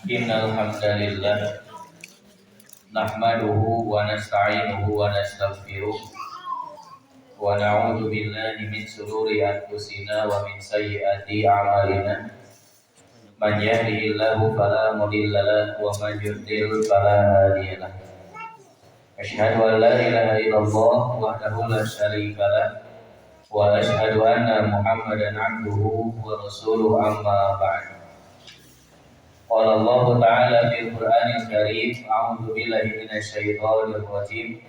Innal hamdalillah nahmaduhu wa nasta'inuhu wa nastaghfiruh wa na'udzu billahi min shururi anfusina wa min sayyiati a'malina. Man yahdihillahu fala mudilla lahu wa man yudlil fala hadiya lahu. Asyhadu an la ilaha illallah wahdahu la syarika lahu wa asyhadu anna Muhammadan 'abduhu wa rasuluhu amma ba'du. Qala Allah Ta'ala fil Qur'anil Karim, a'udzu billahi minasy syaithanir rajim.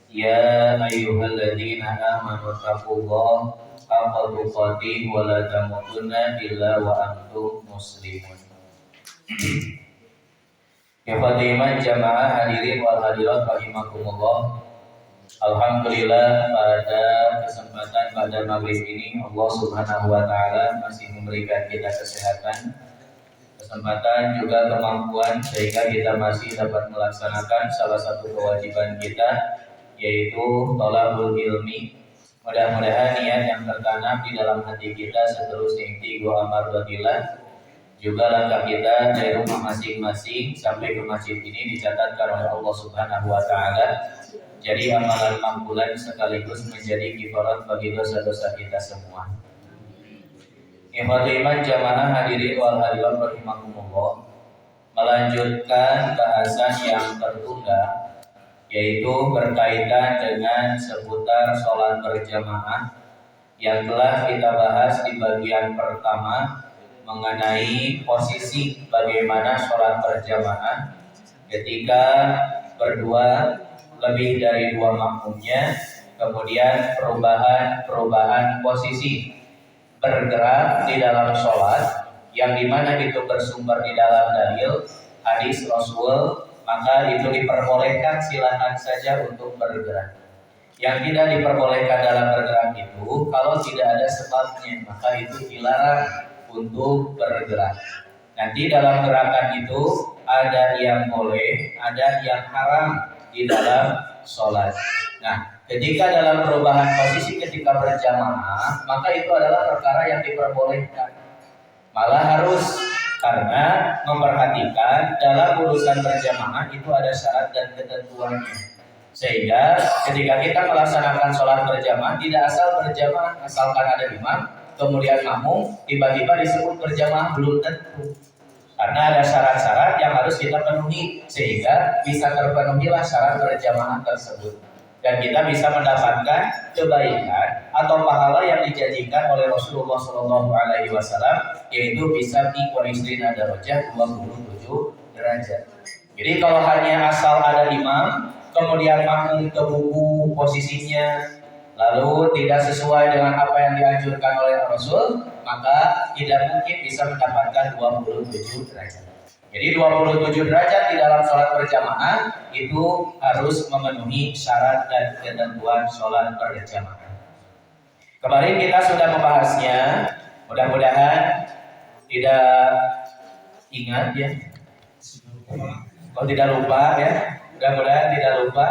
Ya ayyuhalladzina amanu taqullaha haqqa tuqatih wa la tamutunna illa wa antum muslimun. Ikhwatiman jamaah hadirin wal hadirat rahimakumullah. Alhamdulillah pada kesempatan pada maghrib ini Allah Subhanahu wa taala masih memberikan kita kesehatan, kesempatan juga kemampuan sehingga kita masih dapat melaksanakan salah satu kewajiban kita, yaitu thalabul ilmi. Mudah-mudahan niat yang tertanam di dalam hati kita seterusnya intigo amardillah, juga langkah kita dari rumah masing-masing sampai ke masjid ini dicatatkan oleh Allah Subhanahu wa taala jadi amalan makbulan sekaligus menjadi kifarat bagi dosa-dosa kita semua. Ikhwatul iman jamaah hadirin wal hadirat rahimakumullah, melanjutkan bahasan yang tertunda, yaitu berkaitan dengan seputar sholat berjamaah yang telah kita bahas di bagian pertama mengenai posisi bagaimana sholat berjamaah ketika berdua lebih dari dua makmumnya, kemudian perubahan posisi bergerak di dalam sholat yang dimana itu bersumber di dalam dalil hadis Rasul, maka itu diperbolehkan, silahkan saja untuk bergerak. Yang tidak diperbolehkan dalam bergerak itu kalau tidak ada sebabnya, maka itu dilarang untuk bergerak. Nanti dalam gerakan itu ada yang boleh, ada yang haram di dalam sholat. Nah, ketika dalam perubahan posisi ketika berjamaah, maka itu adalah perkara yang diperbolehkan. Malah harus, karena memperhatikan dalam urusan berjamaah itu ada syarat dan ketentuannya. Sehingga ketika kita melaksanakan sholat berjamaah, tidak asal berjamaah, asalkan ada imam, kemudian makmum, tiba-tiba disebut berjamaah, belum tentu. Karena ada syarat-syarat yang harus kita penuhi sehingga bisa terpenuhilah syarat berjamaah tersebut. Dan kita bisa mendapatkan kebaikan atau pahala yang dijanjikan oleh Rasulullah SAW, yaitu bisa biqorisrina darajah 27 derajat. Jadi kalau hanya asal ada imam, kemudian makmum kebuku posisinya, lalu tidak sesuai dengan apa yang dianjurkan oleh Rasul, maka tidak mungkin bisa mendapatkan 27 derajat. Jadi 27 derajat di dalam sholat berjamaah itu harus memenuhi syarat dan ketentuan sholat berjamaah. Kemarin kita sudah membahasnya, mudah-mudahan tidak ingat ya, kalau tidak lupa ya, mudah-mudahan tidak lupa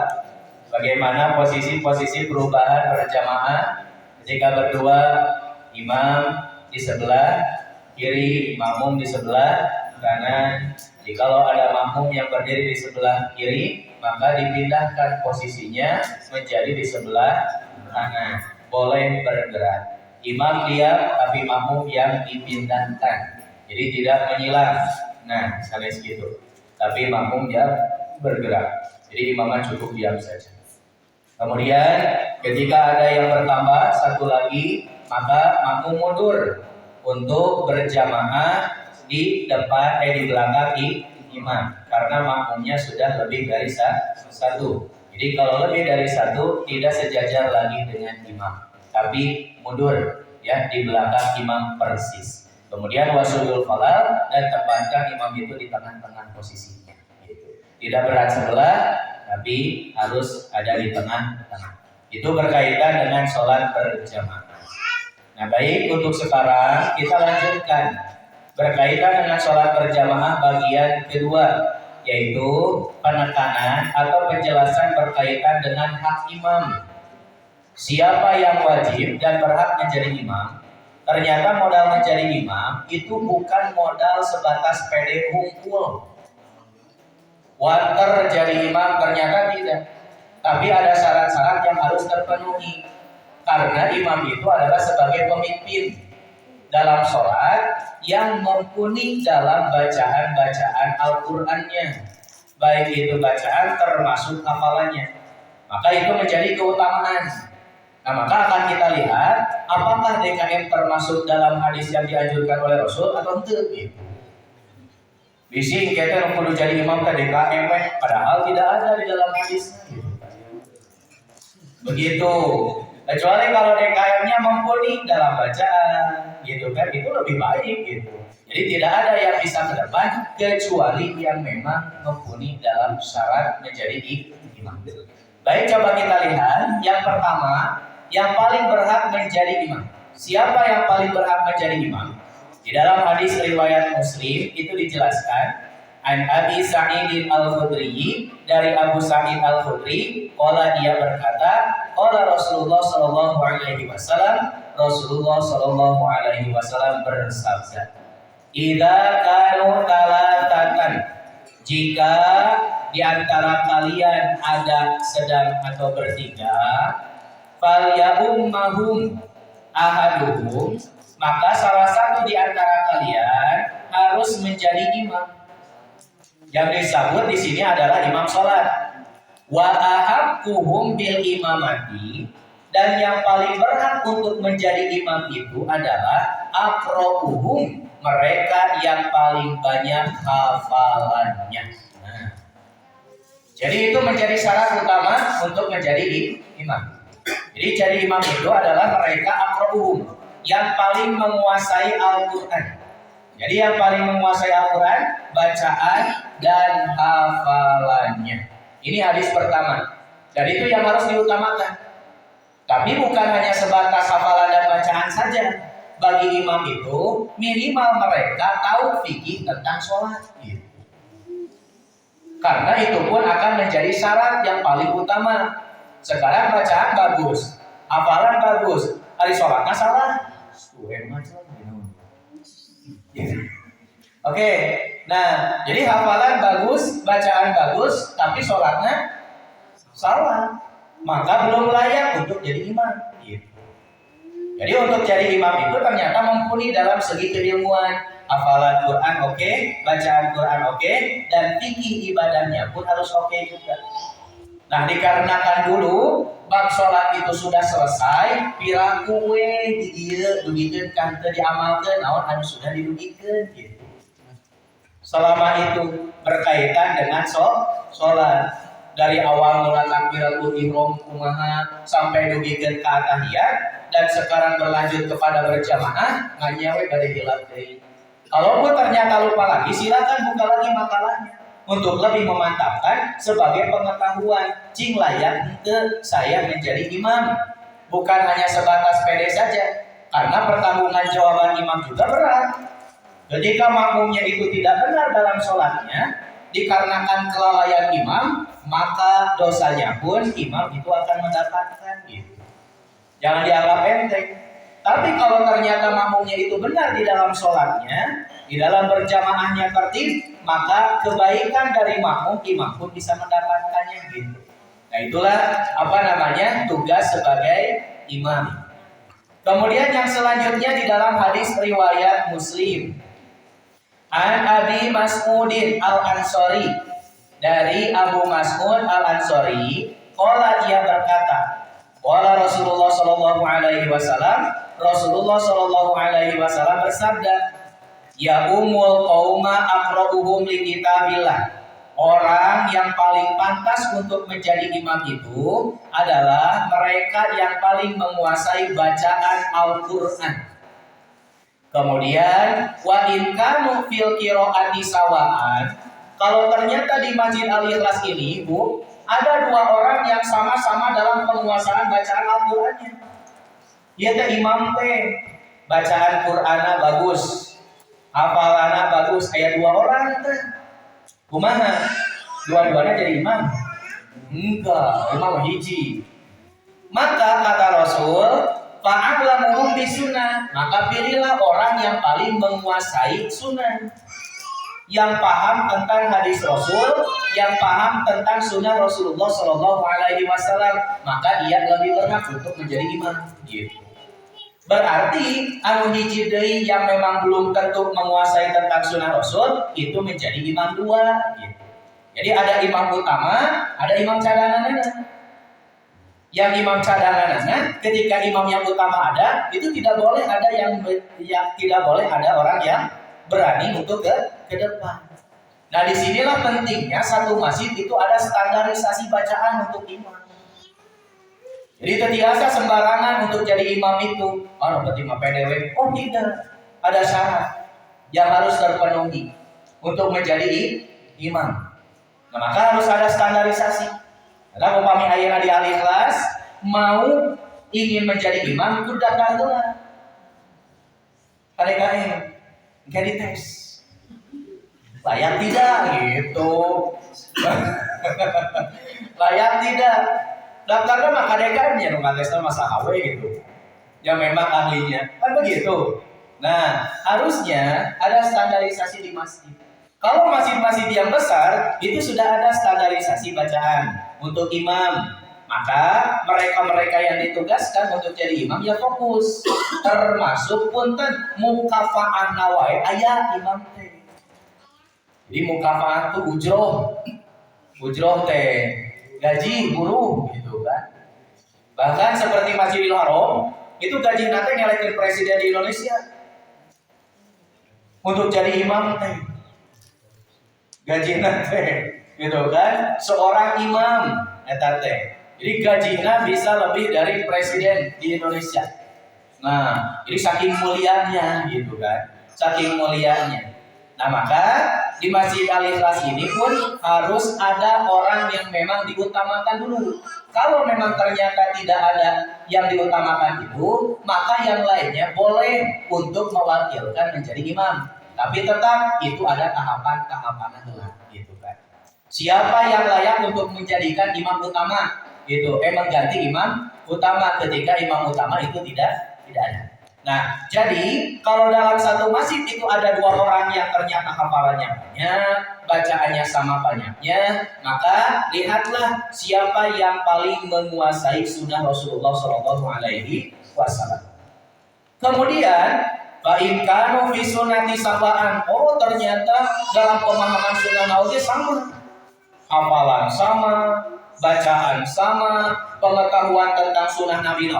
bagaimana posisi-posisi perubahan berjamaah ketika berdua, imam di sebelah kiri, makmum di sebelah kanan. Jadi kalau ada makmum yang berdiri di sebelah kiri, maka dipindahkan posisinya menjadi di sebelah kanan. Boleh bergerak. Imam diam, tapi makmum yang dipindahkan. Jadi tidak menyilang. Nah, misalnya segitu. Tapi makmum yang bergerak. Jadi imamnya cukup diam saja. Kemudian ketika ada yang bertambah satu lagi, maka makmum mundur untuk berjamaah di depan di belakang imam, karena makmumnya sudah lebih dari satu. Jadi kalau lebih dari satu tidak sejajar lagi dengan imam, tapi mundur ya di belakang imam persis. Kemudian wasudul falal, dan tempatkan imam itu di tengah-tengah posisinya. Gitu. Tidak berat sebelah, tapi harus ada di tengah-tengah. Itu berkaitan dengan sholat berjamaah. Nah baik, untuk sekarang kita lanjutkan berkaitan dengan sholat berjamaah bagian kedua, yaitu penekanan atau penjelasan berkaitan dengan hak imam. Siapa yang wajib dan berhak menjadi imam? Ternyata modal menjadi imam itu bukan modal sebatas pede hungkul. Wanter jadi imam ternyata tidak. Tapi ada syarat-syarat yang harus terpenuhi. Karena imam itu adalah sebagai pemimpin dalam sholat yang mumpuni dalam bacaan-bacaan Al-Qur'annya. Baik itu bacaan termasuk hafalannya. Maka itu menjadi keutamaan. Nah, maka akan kita lihat apakah DKM termasuk dalam hadis yang dianjurkan oleh Rasul atau tidak gitu. Bisi kita perlu jadi imam ke DKM padahal tidak ada di dalam hadis gitu. Begitu. Kecuali kalau DKM-nya mumpuni dalam bacaan gitu kan, itu lebih baik gitu. Jadi tidak ada yang bisa ke depan kecuali yang memang mumpuni dalam syarat menjadi imam. Baik, coba kita lihat yang pertama, yang paling berhak menjadi imam. Siapa yang paling berhak menjadi imam? Di dalam hadis riwayat Muslim itu dijelaskan an Abi Sa'id Al-Khudri, dari Abu Sa'id Al-Khudri, qala dia berkata, qala Rasulullah sallallahu alaihi wasallam, Rasulullah sallallahu alaihi wasallam bersabda, "Idza kanu talatatan," jika di antara kalian ada sedang atau bertiga, falyummahum ahaduhum, maka salah satu di antara kalian harus menjadi imam. Yang disebut di sini adalah imam sholat. Wa ahabbuhum bil imamati, dan yang paling berhak untuk menjadi imam itu adalah aqra'uhum, mereka yang paling banyak hafalannya. Nah, jadi itu menjadi syarat utama untuk menjadi imam. Jadi jadi imam itu adalah mereka aqra'uhum, yang paling menguasai Al-Quran. Jadi yang paling menguasai Al-Quran, bacaan dan hafalannya. Ini hadis pertama. Dan itu yang harus diutamakan. Tapi bukan hanya sebatas hafalan dan bacaan saja. Bagi imam itu minimal mereka tahu fikih tentang sholat. Karena itu pun akan menjadi syarat yang paling utama. Sekarang bacaan bagus, hafalan bagus, hari sholatnya salah. Oke, nah jadi hafalan bagus, bacaan bagus, tapi sholatnya salah, maka belum layak untuk jadi imam. Jadi untuk jadi imam itu ternyata mumpuni dalam segi keilmuan, hafalan Quran oke, bacaan Quran oke, dan fikih ibadahnya pun harus oke juga. Nah, dikarenakan dulu bab sholat itu sudah selesai, piraku di ieu dugikeun kan teu diamalkeun, naon anu sudah didugikeun gitu. Selama itu berkaitan dengan sholat, dari awal mula takbiratul ihram kumaha sampai dugikeun ka tahiyat, dan sekarang berlanjut kepada berjamaah, nganyawe bade hilap deui. Kalau ternyata lupa lagi, silakan buka lagi makalahnya untuk lebih memantapkan sebagai pengetahuan, cing layak ke saya menjadi imam, bukan hanya sebatas pede saja, karena pertanggungan jawaban imam juga berat. Ketika makmumnya itu tidak benar dalam sholatnya, dikarenakan kelalaian imam, maka dosanya pun imam itu akan mendapatkan gitu. Jangan dianggap enteng. Tapi kalau ternyata makmumnya itu benar di dalam sholatnya, di dalam berjamaahnya tertib, maka kebaikan dari makmum, imam pun bisa mendapatkannya gitu. Nah itulah tugas sebagai imam. Kemudian yang selanjutnya di dalam hadis riwayat Muslim, an Abi Mas'udin Al-Ansari, dari Abu Mas'ud Al-Ansari, qala dia berkata, qala Rasulullah sallallahu alaihi wasallam, Rasulullah sallallahu alaihi wasallam bersabda, ya umul qauma aqra'uhum li kitabillah. Orang yang paling pantas untuk menjadi imam itu adalah mereka yang paling menguasai bacaan Al-Qur'an. Kemudian wa in kanu fil qiraati sawaan. Kalau ternyata di Masjid Al-Ikhlas ini, Bu, ada dua orang yang sama-sama dalam penguasaan bacaan Al-Qur'annya. Dia teh imam teh, bacaan Qur'ana bagus, hafalana bagus, kayak dua orang teh. Kumaha? Dua-duanya jadi imam? Enggak, imam hiji. Maka kata Rasul, fa'alamuhum bisunnah, maka pilihlah orang yang paling menguasai sunnah, yang paham tentang hadis Rasul, yang paham tentang sunnah Rasulullah Shallallahu Alaihi Wasallam, maka dia lebih berhak untuk menjadi imam. Gitu. Berarti anu hiji deui yang memang belum tentu menguasai tentang sunnah Rasul itu menjadi imam dua. Gitu. Jadi ada imam utama, ada imam cadanganana. Yang imam cadanganana, ketika imam yang utama ada, itu tidak boleh ada yang tidak boleh ada orang yang berani untuk ke depan. Nah, disinilah pentingnya satu masjid itu ada standarisasi bacaan untuk imam. Jadi tidak sembarangan untuk jadi imam itu. Oh, berarti imam PDW. Oh, tidak. Ada syarat yang harus terpenuhi untuk menjadi imam. Nah, maka harus ada standarisasi. Karena upami ayeuna di Al-Ikhlas mau ingin menjadi imam itu daftar heula. KDKM enggak dites. Layak tidak gitu. Layak tidak. Daftarnya mah KDKM nya nu ngatesna masa hawe gitu. Yang memang ahlinya. Kan begitu. Nah, harusnya ada standarisasi di masjid. Kalau masjid-masjid yang besar itu sudah ada standarisasi bacaan untuk imam, maka mereka-mereka yang ditugaskan untuk jadi imam ya fokus, termasuk punten mukafaah nawae aya imam teh. Jadi mukafaah itu ujroh teh gaji guru gitu kan. Bahkan seperti Masjidil Haram itu gaji nate ngelekin presiden di Indonesia untuk jadi imam teh. Gajina teh, gitu kan? Seorang imam eta teh. Jadi gajina bisa lebih dari presiden di Indonesia. Nah, jadi saking mulianya gitu kan. Saking mulianya. Nah, maka di Masjid Al-Ikhlas ini pun harus ada orang yang memang diutamakan dulu. Kalau memang ternyata tidak ada yang diutamakan itu, maka yang lainnya boleh untuk mewakilkan menjadi imam. Tapi tetap itu ada tahapan-tahapan gitu kan. Siapa yang layak untuk menjadikan imam utama? Gitu, mengganti imam utama ketika imam utama itu tidak ada. Nah, jadi kalau dalam satu masjid itu ada dua orang yang ternyata hafalannya banyak, bacaannya sama banyaknya, maka lihatlah siapa yang paling menguasai sunnah Rasulullah Shallallahu Alaihi Wasallam. Kemudian Fa'in kanu fi sunnati sawaan. Oh, ternyata dalam pemahaman sunnah nabi sama. Hafalan sama, bacaan sama, pengetahuan tentang sunnah nabi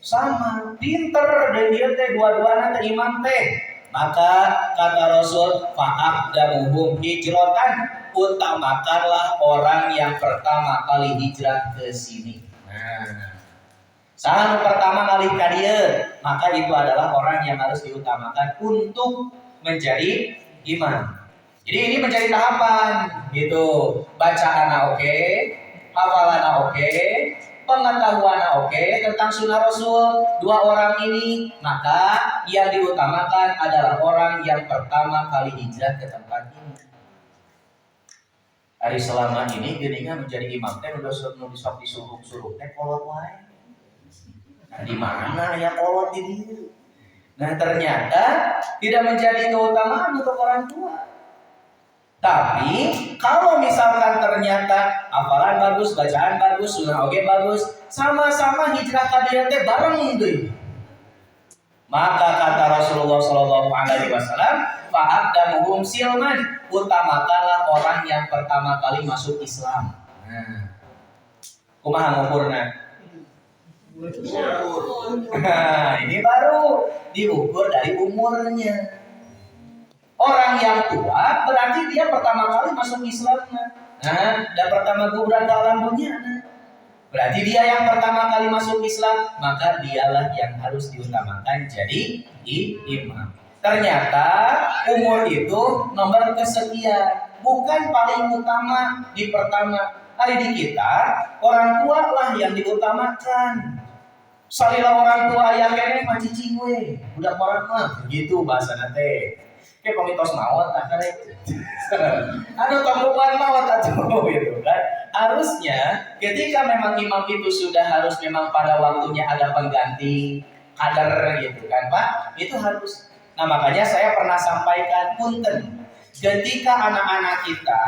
sama. Pinter dan dia teh dua-duanya teh imam teh. Maka kata Rasul, fa'aqdamuhum hijratan, utamakanlah orang yang pertama kali hijrah ke sini. Nah, salah pertama kali kadia, maka itu adalah orang yang harus diutamakan untuk menjadi imam. Jadi ini menjadi tahapan gitu. Bacaan oke, hafalan oke, pengetahuan oke tentang sunnah Rasul. Dua orang ini, maka yang diutamakan adalah orang yang pertama kali hijrah ke tempat ini. Hari selama ini geuningan menjadi imam teh udah disuruh teh kolot wae. Nah, di mana ya kolot ini? Nah, ternyata tidak menjadi keutamaan untuk orang tua. Tapi kalau misalkan ternyata hafalan bagus, bacaan bagus, sunnah oge bagus, sama-sama hijrah kadieu teh bareng deui. Maka kata Rasulullah Shallallahu Alaihi Wasallam, fa'aqdamuhum silman, utamakanlah orang yang pertama kali masuk Islam. Nah, kumaha ngukurna? Nah, ini baru diukur dari umurnya. Orang yang tua berarti dia pertama kali masuk Islam. Nah, dan pertama gubrak ke alam dunia. Berarti dia yang pertama kali masuk Islam, maka dialah yang harus diutamakan jadi imam. Ternyata umur itu nomor kesekian, bukan paling utama di pertama. Hari di kita, orang tua lah yang diutamakan. Salilah orang tua yang kene mah cicing we, budak orang mah gitu bahasana teh. Kayak pamitos maot tak karek. Anu tanggungan maot atuh gitu kan. harusnya ketika memang imam itu sudah harus memang pada waktunya ada pengganti kader gitu kan Pak, itu harus. Nah makanya saya pernah sampaikan punten, ketika anak-anak kita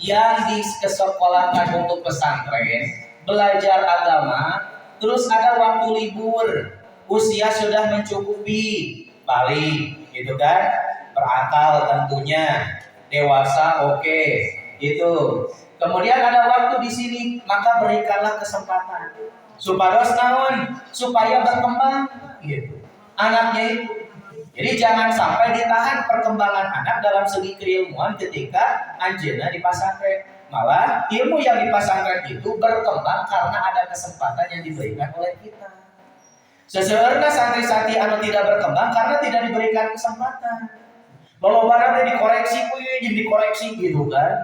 yang disekolahkan untuk pesantren belajar agama, terus ada waktu libur, usia sudah mencukupi, balik gitu kan, berakal tentunya, dewasa oke, gitu. Kemudian ada waktu di sini, maka berikanlah kesempatan supados naon, supaya berkembang gitu anaknya itu. Jadi jangan sampai ditahan perkembangan anak dalam segi keilmuan ketika anjeunna di pesantren. Malah ilmu yang di pesantren itu berkembang karena ada kesempatan yang diberikan oleh kita. Seseueurna santri-santri anu tidak berkembang karena tidak diberikan kesempatan. Lolobana teh dikoreksi jadi dikoreksi gitu kan.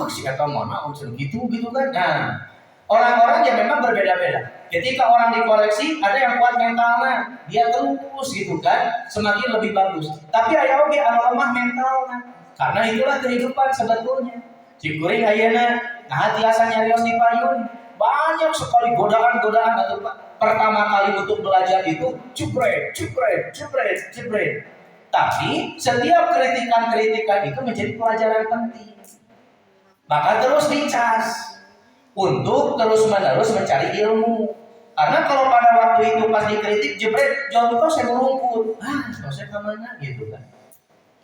Si eta mana unsur gitu kan. Nah, orang-orang yang memang berbeda-beda. Ketika orang dikoreksi, ada yang kuat mentalnya, dia terus gitu kan, semakin lebih bagus. Tapi aya oge anu lemah mentalnya. Karena itulah kehidupan sebetulnya. Cikuring ayeuna, nah tiasa nyarios di payun. Banyak sekali godaan-godaan atau pertama kali untuk belajar itu jebret. Tapi setiap kritikan-kritikan itu menjadi pelajaran penting. Maka terus dicas untuk terus-menerus mencari ilmu. Karena kalau pada waktu itu pas dikritik jebret, jauh kok saya merungkut. Saya kemana gitu kan.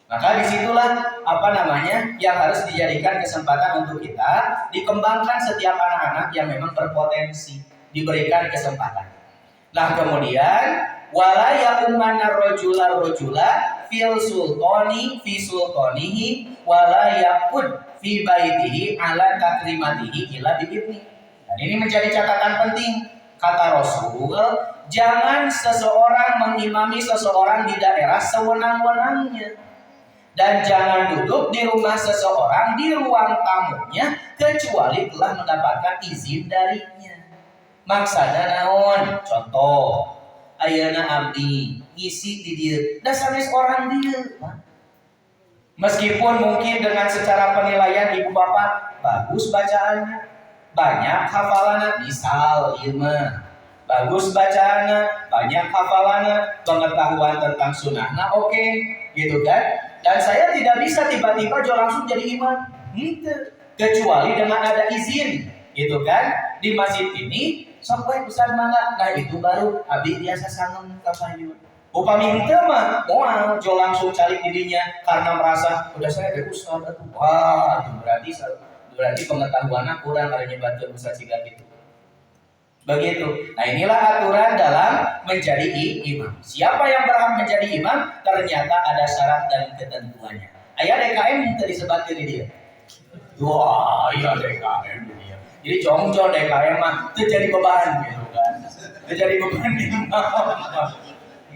Maka disitulah yang harus dijadikan kesempatan untuk kita dikembangkan setiap anak-anak yang memang berpotensi, diberikan kesempatan. Nah kemudian wala yaqumanna rajula fil sultani fi sultanihi wala yaqud fi baitihi ala takrimatihi illa biibni. Dan ini menjadi catatan penting. Kata Rasul, jangan seseorang mengimami seseorang di daerah sewenang-wenangnya. Dan jangan duduk di rumah seseorang di ruang tamunya kecuali telah mendapatkan izin darinya. Maksudnya naon? Contoh, ayeuna abdi ngisi di dieu, da sanes orang dieu. Meskipun mungkin dengan secara penilaian ibu bapak bagus bacaannya, banyak hafalannya, misal ieu mah bagus bacaannya, banyak hafalannya, pengetahuan tentang sunnahnya oke, gitu kan? Dan saya tidak bisa tiba-tiba langsung jadi imam, kecuali dengan ada izin, gitu kan? Di masjid ini, sok we Ustaz mangga, nah itu baru abdi biasa sangun kapayun. Upami henteu mah moal jo langsung cari dirinya karena merasa udah saya dari Ustaz atuh. Wah, itu berarti pengetahuannya kurang ada nyebatkeun Ustaz siga gitu. Begitu. Nah, inilah aturan dalam menjadi imam. Siapa yang berhak menjadi imam ternyata ada syarat dan ketentuannya. Aya DKM yang tadi disebutkeun di dia. Wah, iya DKM dia. Jadi jongjo DKM mah teu jadi beban gitu kan. Teu jadi beban imam.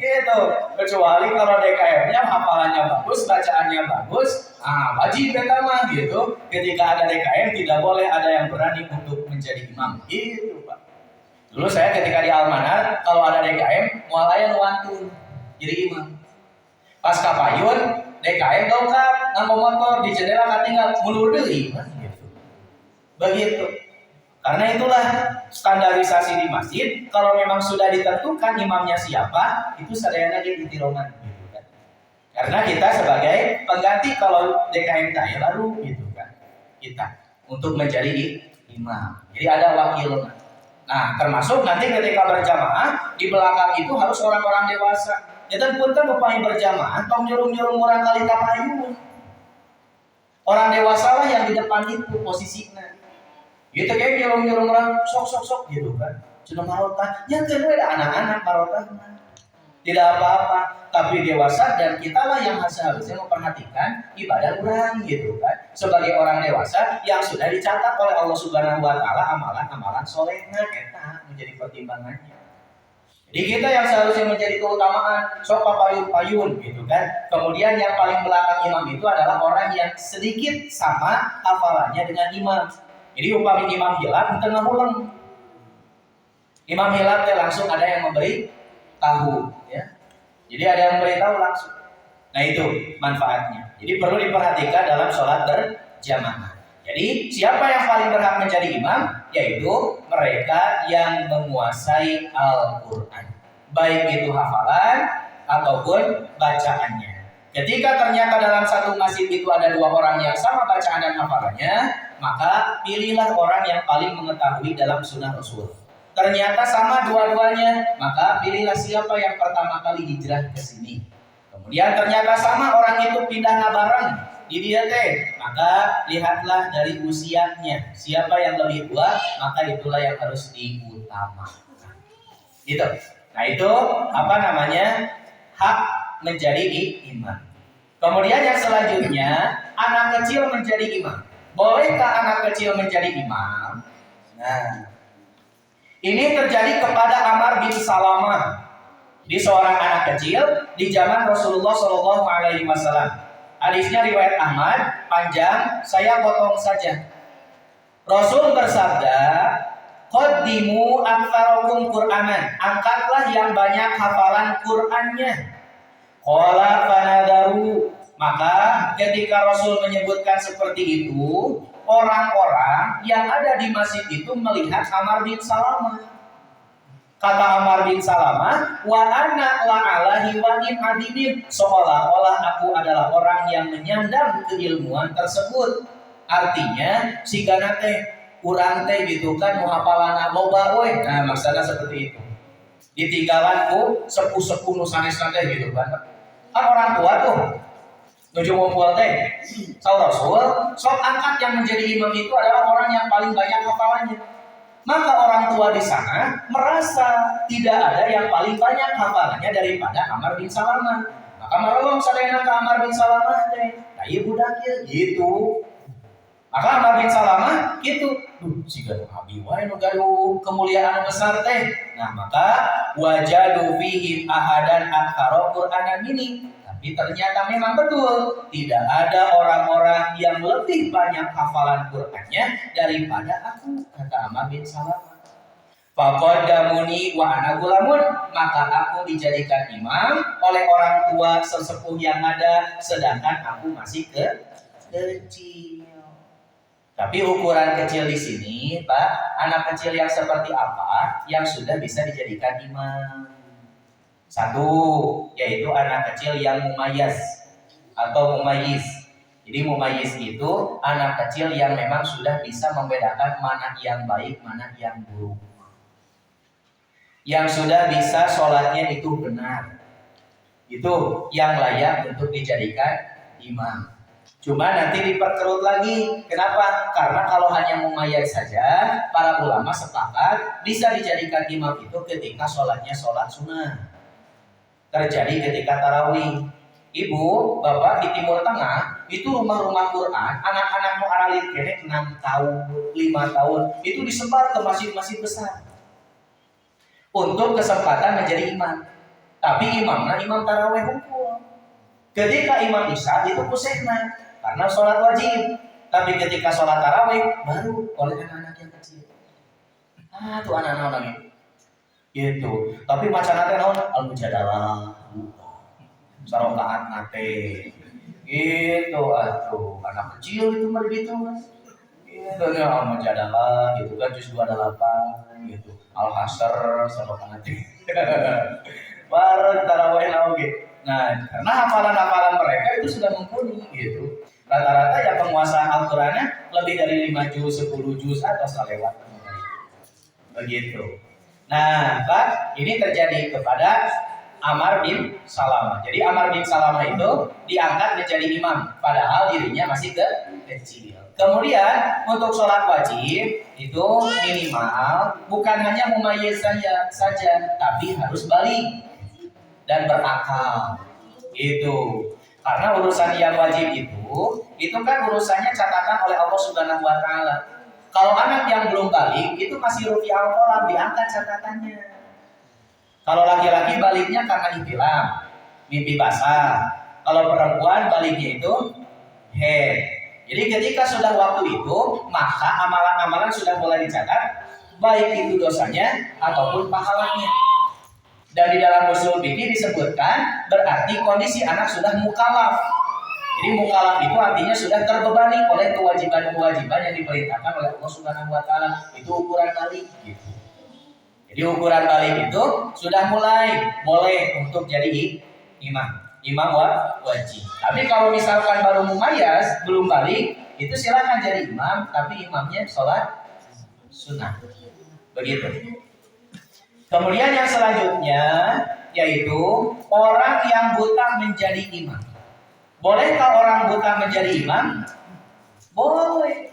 Gitu, kecuali kalau DKM-nya hafalannya bagus, bacaannya bagus, wajib eta mah gitu. Ketika ada DKM tidak boleh ada yang berani untuk menjadi imam. Gitu, Pak. Dulu saya ketika di Almanar, kalau ada DKM, moal aya nu wantun jadi imam. Pas kapayun, DKM dongkap, nganggo motor di jendela katinggal mundur deui, gitu. Begitu. Karena itulah standarisasi di masjid, kalau memang sudah ditentukan imamnya siapa, itu sadayana dia ditirongan gitu kan. Karena kita sebagai pengganti kalau DKM tanya baru gitu kan. Kita untuk menjadi imam. Jadi ada wakilnya. Nah, termasuk nanti ketika berjamaah di belakang itu harus orang-orang dewasa. Jadi punten upaya berjamaah tong nyuruh-nyuruh orang kali kapayun. Orang dewasa lah yang di depan itu posisinya. Gitu kayak nyuruh-nyuruh orang sok gitu kan. Sudah marotah, ya kedua ada anak-anak marotah. Tidak apa-apa, tapi dewasa dan kitalah yang seharusnya memperhatikan ibadah orang gitu kan. Sebagai orang dewasa yang sudah dicatat oleh Allah Subhanahu wa taala amalan-amalan solehnya eta menjadi pertimbangannya. Jadi kita yang seharusnya menjadi keutamaan sok papayun-payun gitu kan. Kemudian yang paling belakang imam itu adalah orang yang sedikit sama hafalannya dengan imam. Jadi upami imam hilap itu ngulang. Imam hilap langsung ada yang memberi tahu ya. Jadi ada yang memberitahu langsung. Nah itu manfaatnya. Jadi perlu diperhatikan dalam sholat berjamaah. Jadi siapa yang paling berhak menjadi imam? Yaitu mereka yang menguasai Al-Quran, baik itu hafalan ataupun bacaannya. Ketika ternyata dalam satu masjid itu ada dua orang yang sama bacaan dan hafalannya, maka pilihlah orang yang paling mengetahui dalam sunnah Rasul. Ternyata sama dua-duanya, maka pilihlah siapa yang pertama kali hijrah ke sini. Kemudian ternyata sama orang itu pindah bareng di dia teh, maka lihatlah dari usianya, siapa yang lebih tua, maka itulah yang harus diutamakan. Gitu. Nah itu apa namanya? Hak menjadi imam. Kemudian yang selanjutnya, anak kecil menjadi imam. Bolehkah anak kecil menjadi imam? Nah, ini terjadi kepada Amr bin Salamah. Di seorang anak kecil di zaman Rasulullah Shallallahu Alaihi Wasallam. Hadisnya riwayat Ahmad, panjang, saya potong saja. Rasul bersabda, "Qaddimu aktsarakum Qur'anan." Angkatlah yang banyak hafalan Qur'annya. Qala fanadaru. Maka ketika Rasul menyebutkan seperti itu, orang-orang yang ada di masjid itu melihat Amr bin Salamah. Kata Amr bin Salamah, wa ana la'alahi wa in adibin, seolah-olah aku adalah orang yang menyandang keilmuan tersebut. Artinya si kana teh urang teh gitu kan muhafalan loba we. Nah, maksudnya seperti itu. Ditinggalanku sepuh-sepuh nu sanesna teh gitu kan. Kan orang tua tuh nuju ngumpul teh. Saur Rasul, sok angkat yang menjadi imam itu adalah orang yang paling banyak hafalannya. Maka orang tua di sana merasa tidak ada yang paling banyak hafalannya daripada Amr bin Salamah. Maka maralong sadayana ka Amr bin Salamah teh, "Da ieu budak ieu," gitu. Maka Amr bin Salamah gitu, siga abi wae nu gaduh kemuliaan besar teh. Nah, maka wajadu fihi ahadan aktsara Qur'anan ini. Tapi ternyata memang betul tidak ada orang-orang yang lebih banyak hafalan Qur'annya daripada aku, kata Amr bin Salamah. Faqaddamuni wa ana gulamun, maka aku dijadikan imam oleh orang tua sesepuh yang ada, sedangkan aku masih kecil. Tapi ukuran kecil di sini, Pak, anak kecil yang seperti apa yang sudah bisa dijadikan imam? Satu, yaitu anak kecil yang mumayyiz atau mumayyiz. Jadi mumayyiz itu anak kecil yang memang sudah bisa membedakan mana yang baik, mana yang buruk. Yang sudah bisa sholatnya itu benar. Itu yang layak untuk dijadikan imam. Cuma nanti diperkerut lagi. Kenapa? Karena kalau hanya mumayyiz saja, para ulama sepakat bisa dijadikan imam itu ketika sholatnya sholat sunnah. Terjadi ketika tarawih. Ibu, bapak di Timur Tengah itu rumah-rumah Quran, anak-anak nu aralit kene 6 tahun, 5 tahun itu disebar ke masjid-masjid besar untuk kesempatan menjadi imam. Tapi imamnya imam tarawih hukum. Ketika imam isya itu kusehna karena sholat wajib. Tapi ketika sholat tarawih baru oleh anak-anak yang kecil. Tuh anak-anak lagi. Gitu. Tapi macam nate naon al-mujadalah. Sarokaat nate. Gitu atuh. Anak kecil itu mah gitu. Gitu ya al-mujadalah gitu kan juz 28 gitu. Al-hasr sarokaat nate. Bareng tarawih naon gitu. Nah, karena hafalan-hafalan mereka itu sudah mumpuni gitu. Rata-rata yang penguasaan Al-Qur'annya lebih dari 5 juz, 10 juz atau salewat. Begitu. Nah, Pak, ini terjadi kepada Amr bin Salamah. Jadi Amr bin Salamah itu diangkat menjadi imam, padahal dirinya masih kecil. Kemudian untuk sholat wajib itu minimal bukan hanya mumayyiz saja, tapi harus balik dan berakal. Itu. Karena urusan yang wajib itu kan urusannya catatan oleh Allah Subhanahu wa taala. Kalau anak yang belum balik itu masih rufi al-qalam, diangkat catatannya. Kalau laki-laki baliknya karena ihtilam, mimpi basah. Kalau perempuan baliknya itu haid. Jadi ketika sudah waktu itu, maka amalan-amalan sudah mulai dicatat, baik itu dosanya ataupun pahalanya. Dan di dalam usul fikih disebutkan berarti kondisi anak sudah mukallaf. Jadi mukallaf itu artinya sudah terbebani oleh kewajiban-kewajiban yang diperintahkan oleh Allah Subhanahu wa taala. Itu ukuran balik gitu. Jadi ukuran balik itu sudah mulai boleh untuk jadi imam wajib. Tapi kalau misalkan baru mumayyiz, belum balik, itu silakan jadi imam, tapi imamnya sholat sunnah. Begitu. Kemudian yang selanjutnya yaitu orang yang buta menjadi imam. Bolehkah orang buta menjadi imam? Boleh.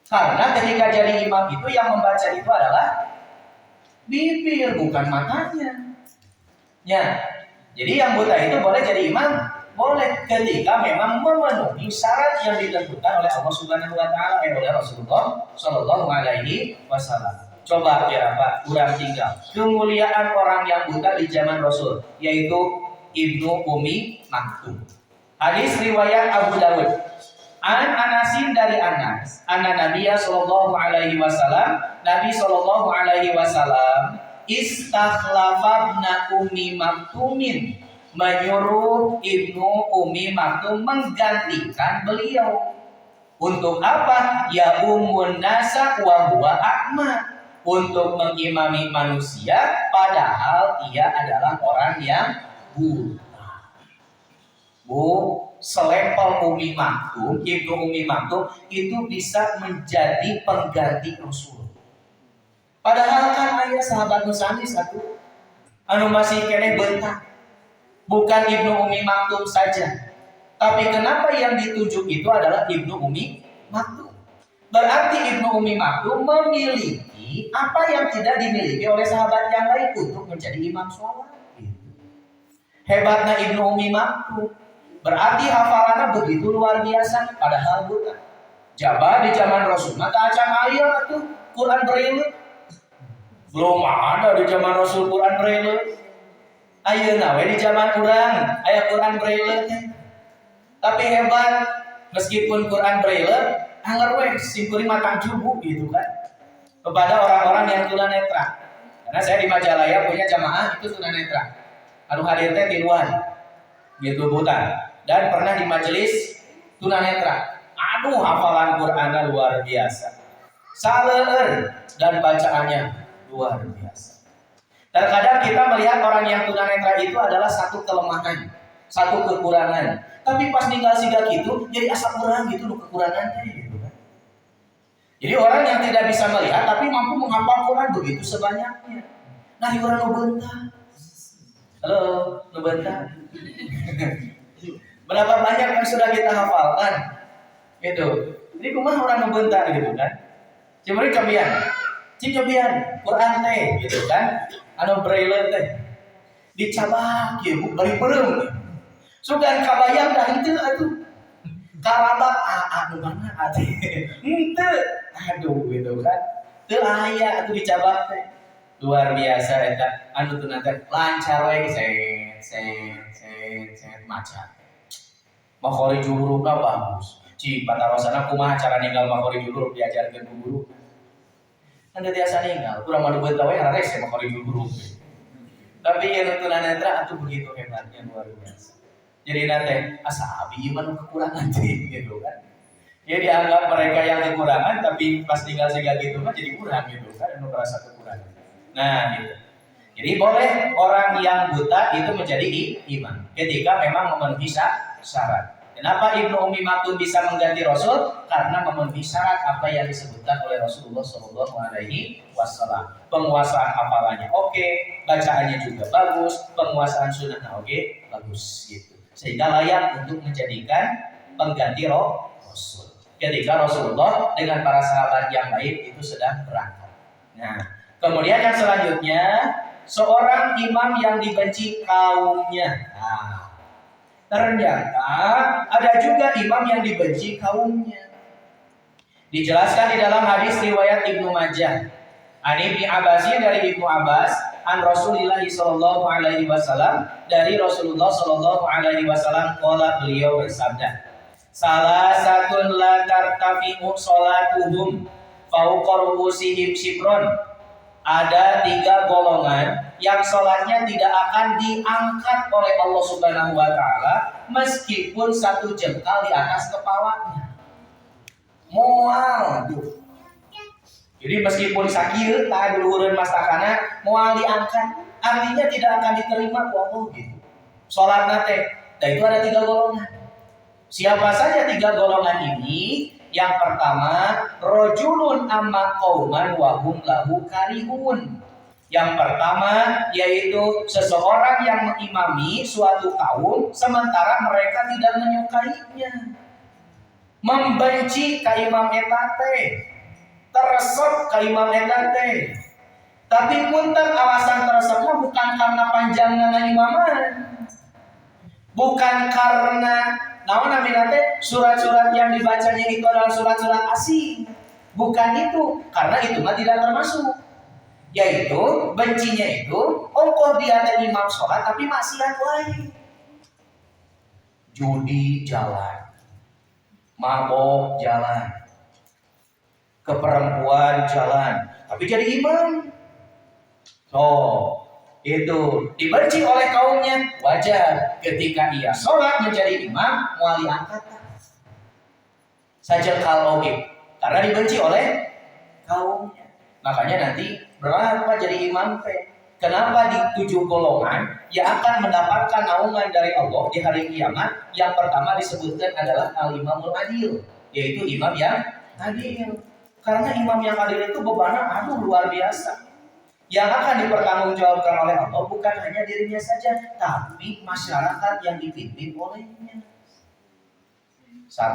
Karena ketika jadi imam itu yang membaca itu adalah bibir, bukan matanya. Ya. Jadi yang buta itu boleh jadi imam? Boleh ketika memang memenuhi syarat yang ditentukan oleh Allah Subhanahu wa taala oleh Rasulullah sallallahu alaihi wasallam. Coba biar apa? Kurang tinggal. Kemuliaan orang yang buta di zaman Rasul yaitu Ibnu Ummi Maktum. Hadis riwayat Abu Dawud. An Anasin dari Anas, anna Nabiya sallallahu alaihi wasallam, Nabi sallallahu alaihi wasallam istakhlafa ibna Ummi Maktumin, menyuruh Ibnu Ummi Maktum menggantikan beliau. Untuk apa? Ya ummun nasa wa huwa a'ma. Untuk mengimami manusia padahal ia adalah orang yang buta. Selevel Ummi Maktum, Ibnu Ummi Maktum itu bisa menjadi pengganti Rasul. Padahal kan ayah sahabat Nusani satu anu masih keneh bentak. Bukan Ibnu Ummi Maktum saja. Tapi kenapa yang ditunjuk itu adalah Ibnu Ummi Maktum? Berarti Ibnu Ummi Maktum memiliki apa yang tidak dimiliki oleh sahabat yang lain untuk menjadi imam sholat. Hebatnya Ibnu Ummi Maktum. Berarti hafalannya begitu luar biasa, padahal buta. Jaba di zaman Rasul, mata acang ayat tuh Quran Braille. Belum ada di zaman Rasul Quran Braille. Ayeuna we di zaman urang aya Quran Braille teh. Tapi hebat, meskipun Quran Braille, anger we simpuri matang jubu gitu kan. Kepada orang-orang yang tunanetra. Karena saya di Majalaya punya jamaah itu tunanetra. Anu hadir teh di luar. Gitu buta. Dan pernah di majelis tunanetra. Aduh hafalan Qur'annya luar biasa. Saleur dan bacaannya luar biasa. Terkadang kita melihat orang yang tunanetra itu adalah satu kelemahan, satu kekurangan. Tapi pas ninggal siga gitu, jadi asap orang gitu kekurangan gitu kan. Jadi orang yang tidak bisa melihat tapi mampu menghafal Quran begitu sebanyaknya. Nah, orang nu beuntak. Halo, nu beuntak. Berapa banyak yang sudah kita hafalkan? Gitu. Jadi kumaha orang nu beuntak gitu kan. Cimari cobian. Cing cobian Quran teh gitu kan. Anu Braille teh. Dicabak ieu bari beureum. Sugan kabayang dah henteu atuh. Karabak nu mana atuh. Henteu. Aduh gitu kan. Teu aya atuh dicabak teh. Luar biasa eta anu teu nanti lancar we set maca. Makhori hurufna bagus. Ci patarosana kumaha cara ninggal makhori huruf diajarkeun ku guru. Kan teu tiasa ninggal, urang mah beunta we rarese makhori huruf. Tapi anu tunanetra atuh begitu hebatnya luar biasa. Jadi nate asa abi ieu mah kekurangan teh gitu kan. Ya dianggap mereka yang kekurangan tapi pas tinggal siga gitu mah jadi kurang gitu kan anu merasa kekurangan. Nah gitu. Jadi boleh orang yang buta itu menjadi imam ketika memang memenuhi syarat. Kenapa Ibnu Ummi Maktum bisa mengganti Rasul? Karena memenuhi syarat apa yang disebutkan oleh Rasulullah Shallallahu Alaihi Wasallam. Penguasaan hafalannya oke, bacaannya juga bagus, penguasaan sunnahnya oke, bagus gitu. Sehingga layak untuk menjadikan pengganti Rasul. Ketika Rasulullah dengan para sahabat yang lain itu sedang berangkat. Nah, kemudian yang selanjutnya seorang imam yang dibenci kaumnya. Nah, ternyata ada juga imam yang dibenci kaumnya. Dijelaskan di dalam hadis riwayat Ibnu Majah. Ani bin Abbasin dari Ibnu Abbas, an Rasulillah sallallahu alaihi wasallam, dari Rasulullah sallallahu alaihi wasallam qala, beliau bersabda, salah satun la tartafi'u sholatuhum fauqa ru'usihim shibron. Ada 3 golongan yang sholatnya tidak akan diangkat oleh Allah Subhanahu wa taala meskipun 1 jengkal di atas kepalanya. Moal. Jadi meskipun sakit, tak duluran mastakana, moal diangkat, artinya tidak akan diterima ku Allah gitu. Sholat nate, dan itu ada 3 golongan. Siapa saja 3 golongan ini? Yang pertama, rojulun amma qauman wa hum lahu karihun. Yang pertama yaitu seseorang yang mengimami suatu kaum sementara mereka tidak menyukainya. Membenci ka imam eta teh, teresep ka imam eta teh. Tapi punten alasan teresepnya bukan karena panjangnya imaman. Bukan karena namun namanya surat-surat yang dibacanya itu adalah surat-surat asing. Bukan itu, karena itu mah tidak termasuk. Yaitu bencinya itu ongkoh dia teh imam sholat tapi maksiat lain. Judi jalan, mabok jalan, keperempuan jalan, tapi jadi imam. Itu dibenci oleh kaumnya, wajar ketika ia sholat menjadi imam wali angkat saja kalau karena dibenci oleh kaumnya. Makanya nanti berapa jadi imam teh? Kenapa di 7 golongan yang akan mendapatkan naungan dari Allah di hari kiamat? Yang pertama disebutkan adalah al-imamul adil, yaitu imam yang adil. Karena imam yang adil itu bebannya luar biasa. Yang akan dipertanggungjawabkan oleh Allah bukan hanya dirinya saja, tapi masyarakat yang dipimpin olehnya. 1,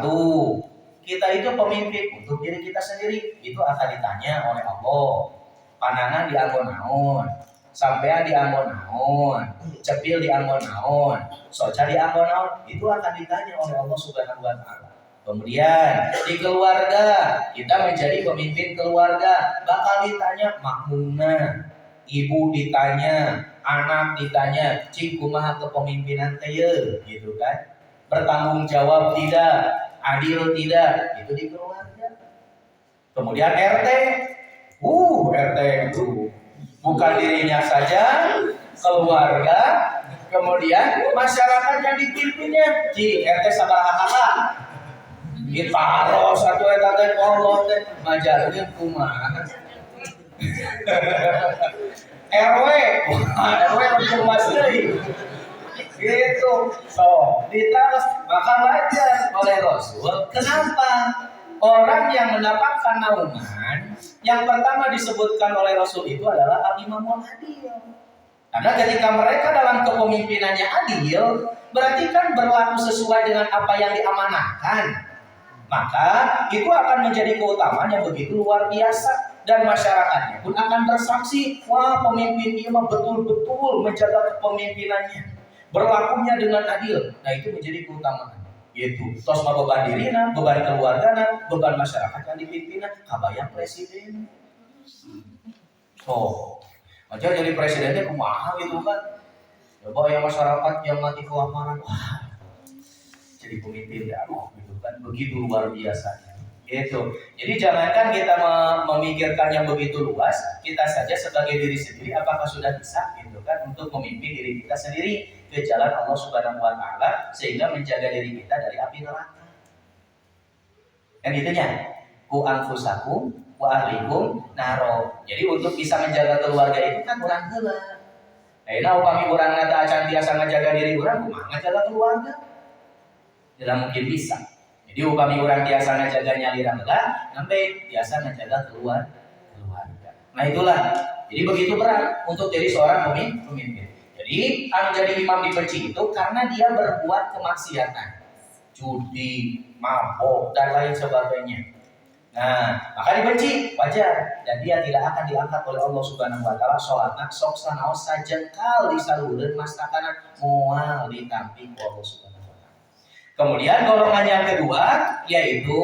kita itu pemimpin untuk diri kita sendiri, itu akan ditanya oleh Allah. Pandangan dianggo naon, sampean dianggo naon, cepil dianggo naon, soca dianggo naon, itu akan ditanya oleh Allah Subhanahu wa taala. Kemudian di keluarga, kita menjadi pemimpin keluarga, bakal ditanya makmumna, ibu ditanya, anak ditanya, cing kumaha kepemimpinan teh gitu kan. Bertanggung jawab tidak, adil tidak, itu di keluarga. Kemudian RT itu bukan dirinya saja, keluarga, kemudian masyarakat yang dipimpinnya. RT sabaraha ditaro satu eta teh Allah teh ngajarkeun kumaha. RW untuk mas deui. Gitu. Ditaros maka wajar oleh Rasul. Kenapa? Orang yang mendapatkan naungan yang pertama disebutkan oleh Rasul itu adalah al-imamul adil. Karena ketika mereka dalam kepemimpinannya adil, berarti kan berlaku sesuai dengan apa yang diamanahkan. Maka itu akan menjadi keutamaan yang begitu luar biasa, dan masyarakatnya pun akan bersaksi, wah pemimpin ini betul-betul menjaga kepemimpinannya, berlakunya dengan adil. Nah itu menjadi keutamaan. Yaitu tos beban dirina, beban keluargana, beban masyarakat yang dipimpinnya, kabayang presiden. Aja jadi presidennya kumaha gitu kan. Coba yang masyarakat yang mati kelaparan, wah jadi pemimpin ya, gitu kan, begitu luar biasa. Gitu. Jadi jangankan kita memikirkan yang begitu luas, kita saja sebagai diri sendiri apakah sudah bisa gitu kan untuk memimpin diri kita sendiri ke jalan Allah Subhanahu wa taala sehingga menjaga diri kita dari api neraka. Kan itunya, ku anfusakum wa ahlikum naro. Jadi untuk bisa menjaga keluarga itu kan urang heula. Ayeuna upami urang teh acan tiasa ngajaga diri urang, kumaha ngajaga keluarga? Tidak mungkin bisa. Jadi upami urang tiasa ngajaga nyalira heula, sampai tiasa ngajaga keluarga. Nah itulah. Jadi begitu berat untuk jadi seorang pemimpin. Jadi yang jadi imam dibenci itu karena dia berbuat kemaksiatan, judi, mabok dan lain sebagainya. Nah, maka dibenci, wajar, dan dia tidak akan diangkat oleh Allah Subhanahu wa taala. Salatna sok sanaos sajengkal disalureun mastakana moal ditampi ku Allah Subhanahu wa taala. Kemudian golongan yang kedua yaitu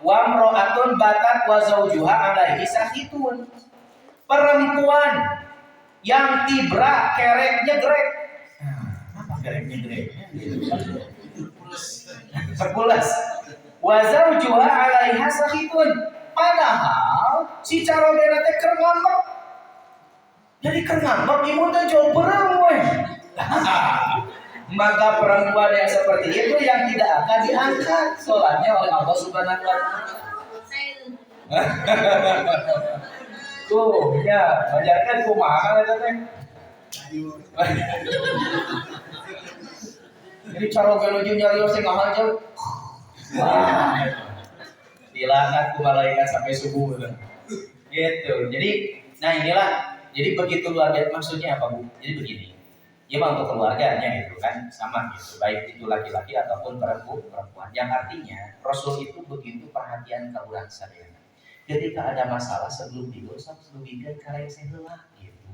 wamro'atun batat wa zaujuha alaihi sahitun. Perempuan yang tibra kereknya grek. Apa kereknya grek? Sepulas. Wa zaujuha alaiha sahitun. Padahal si carogena teh keur ngambek. Jadi keur ngambek ibu teh jauh beurang we. Maka perempuan yang seperti itu yang tidak akan diangkat sholatnya oleh Allah Subhanahu wa Ta'ala. Tuh, ya, ajarkan kumaha eta teh. Jadi cara genuju nyarios teh ngahajar. Wah. Dilaknat ku malaikat sampai subuh gitu. Jadi, nah inilah. Jadi begitu luar biasa, maksudnya apa Bu? Jadi begini. Ya untuk keluarganya gitu kan sama gitu, baik itu laki-laki ataupun perempuan. Yang artinya Rasul itu begitu perhatian ka urang sadayana. Ketika ada masalah sebelum tidur, sebelum bikin karese heula gitu.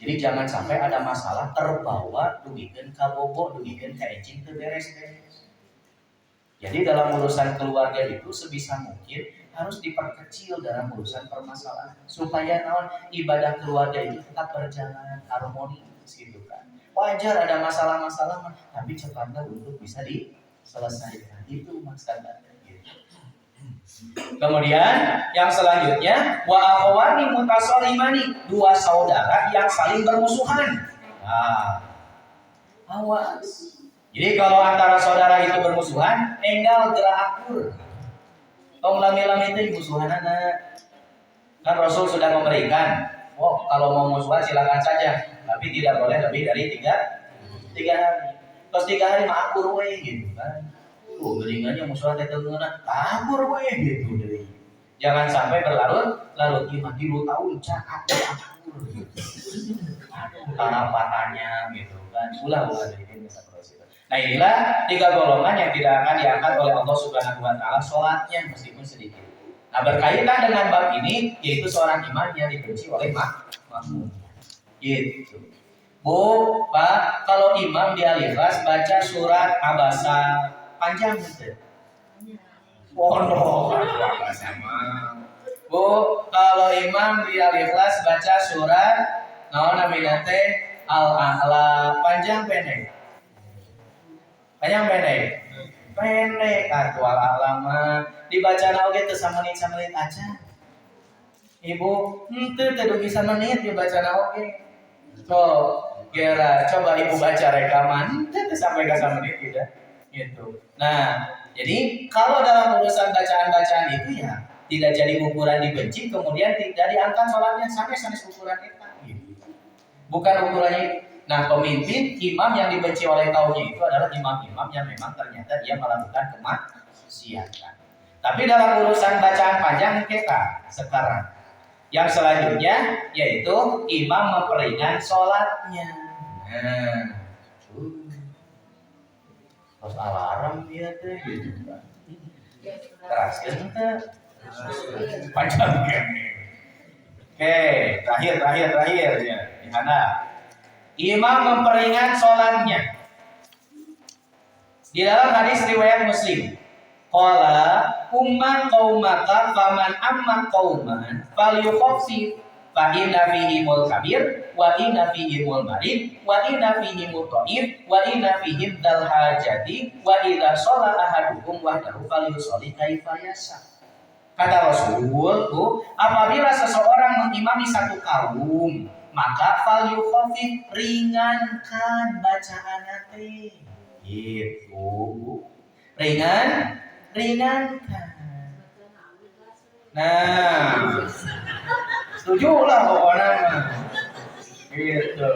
Jadi jangan sampai ada masalah terbawa dugikeun ka bobo, dugikeun ka encing teu beres-beres. Jadi dalam urusan keluarga itu sebisa mungkin harus diperkecil dalam urusan permasalahan supaya ibadah keluarga itu tetap berjalan harmonis gitu kan. Wajar ada masalah-masalah, tapi cepatlah untuk bisa diselesaikan. Itu maksudnya. Kemudian yang selanjutnya wa akhwani mutasalimani, dua saudara yang saling bermusuhan. Nah, awas. Jadi kalau antara saudara itu bermusuhan, enggal gerak akur. Tong lami-lami itu musuhanana. Kan Rasul sudah memberikan, kalau mau musuhan silakan saja, tapi tidak boleh lebih dari tiga hari. Terus 3 hari mah akur we gitu kan. Gelingannya musuhan teh teungeuna, akur we gitu deui. Jangan sampai berlarut-larut ieu mah 3 tahun cakap akur. Tanah patahnya gitu kan. Ulah dari ini terus itu. Nah inilah 3 golongan yang tidak akan diangkat oleh Allah Subhanahu wa Ta'ala salatnya meskipun sedikit. Nah berkaitan dengan bab ini yaitu seorang imam yang dibenci oleh makmum. Gitu. Bu, Pak, kalau imam di al-Ikhlas baca surat Abasa panjang gitu. Pondok sama. Bu, kalau imam di al-Ikhlas baca surat naon namina teh Al-A'la panjang pendek. Panjang pendek. Pendek atuh Al-A'la dibaca oge teu samenit aja. Ibu, teu dugi samenit dibaca oge. So, coba ibu baca rekaman, teu sampai ke samenit tidak. Gitu. Nah, jadi kalau dalam urusan bacaan-bacaan itu ya tidak jadi ukuran dibenci, kemudian tidak diangkat sholatnya sampai ukuran itu. Bukan ukurannya. Nah, pemimpin imam yang dibenci oleh kaumnya itu adalah imam-imam yang memang ternyata dia melakukan kemaksiatan. Tapi dalam urusan bacaan panjang kita sekarang, yang selanjutnya yaitu imam memperingan sholatnya. Nah, terus alarm dia teh gitu kan. Keras kan? Panjang kan. Oke, terakhir ya. Di mana? Imam memperingat sholatnya. Di dalam hadis riwayat Muslim, qala umma qaumaka faman amma qauman falyukhafif fa inna fihimul kabir wa inna fihimul marid wa inna fihimul dhaif wa inna fihim dzal hajati wa idza shalla ahadukum wahdahu falyusalli kaifa yasha. Kata Rasul, apabila seseorang mengimami satu kaum, maka falyukhafif, ringankan bacaan teh. Gitu. Ringankan. Nah, setuju lah pokoknya. Gitu.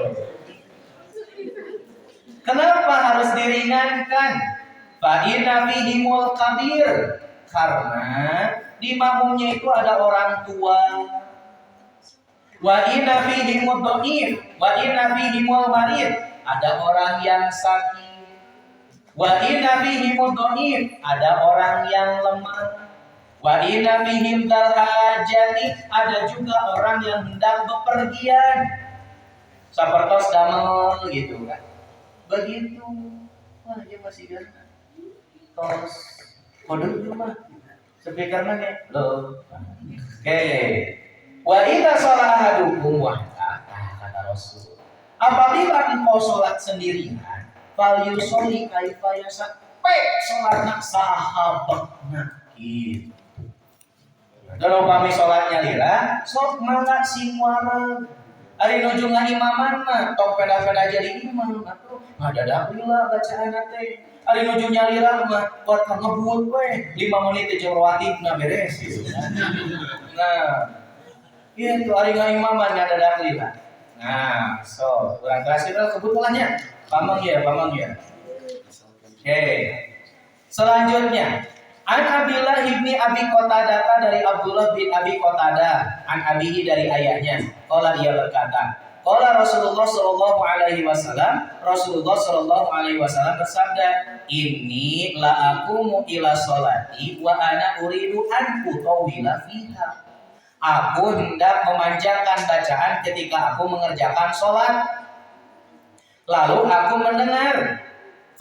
Kenapa harus diringankan? Fa inna fihimul kabir, karena di makmumnya itu ada orang tua. Wa inna fihimud dhaif, wa inna fihimul marid, ada orang yang sakit. Wa inna fihimud dhaif, ada orang yang lemah. Wa inna fihim dzal hajati, ada juga orang yang hendak bepergian. Sapertos damel gitu kan. Begitu. Wah, dia masih gana. Tos kode itu mah. Speaker mana? Loh. Oke. Wa idza shalla ahadukum wahda, kata Rasul. Apabila engkau sholat sendirian, fal yusolli kaifa yasha. Sholatna sahabatna gitu. Dan upami sholatnya lila, sok mangga sing wareg. Ari nuju ngaimaman mah tong peda-peda jadi imam atuh ngadadak lila bacaan teh. Ari nuju nyalirah mah buat ngebut we 5 menit jeung rawatibna beres gitu. Nah, ieu ari ngaimaman ngadadak lila. Nah, so urang terakhir kebetulannya pamang ya. Oke. Selanjutnya, An Abdullah ibni Abi Qatadah dari Abdullah bin Abi Qatadah, an abihi dari ayahnya. Qala dia berkata, qala Rasulullah sallallahu alaihi wasallam, Rasulullah sallallahu alaihi wasallam bersabda, "Inni la aqumu ila sholati wa ana uridu an utawwila fiha." Aku hendak memanjangkan bacaan ketika aku mengerjakan sholat. Lalu aku mendengar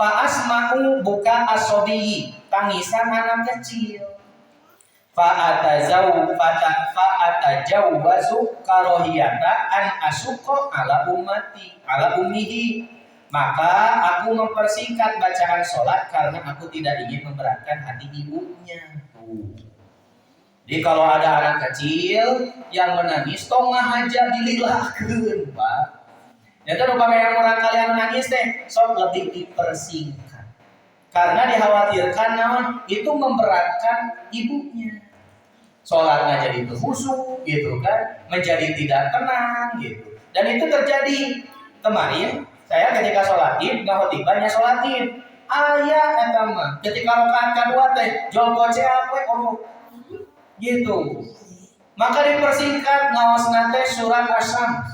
fa'asma'u buka asobiyi, tangisan anak kecil. Fa'atajawwazu karohiyata an asuko ala ummihi. Maka aku mempersingkat bacaan sholat karena aku tidak ingin memberatkan hati ibunya. Jadi kalau ada anak kecil yang menangis, tong ngahaja dililahkeun, Pak. Nyata upama yang orang kalian menangis teh, sok lebih dipersingkat. Karena dikhawatirkan naon itu memberatkan ibunya. Sholatnya jadi khusyuk gitu kan, menjadi tidak tenang gitu. Dan itu terjadi kemarin saya ketika sholat id, ngahotibahnya sholat id. Ayah eta mah ketika rakaat kedua teh jol gocea we gitu. Maka dipersingkat ngaosna teh surat Asy-Syams.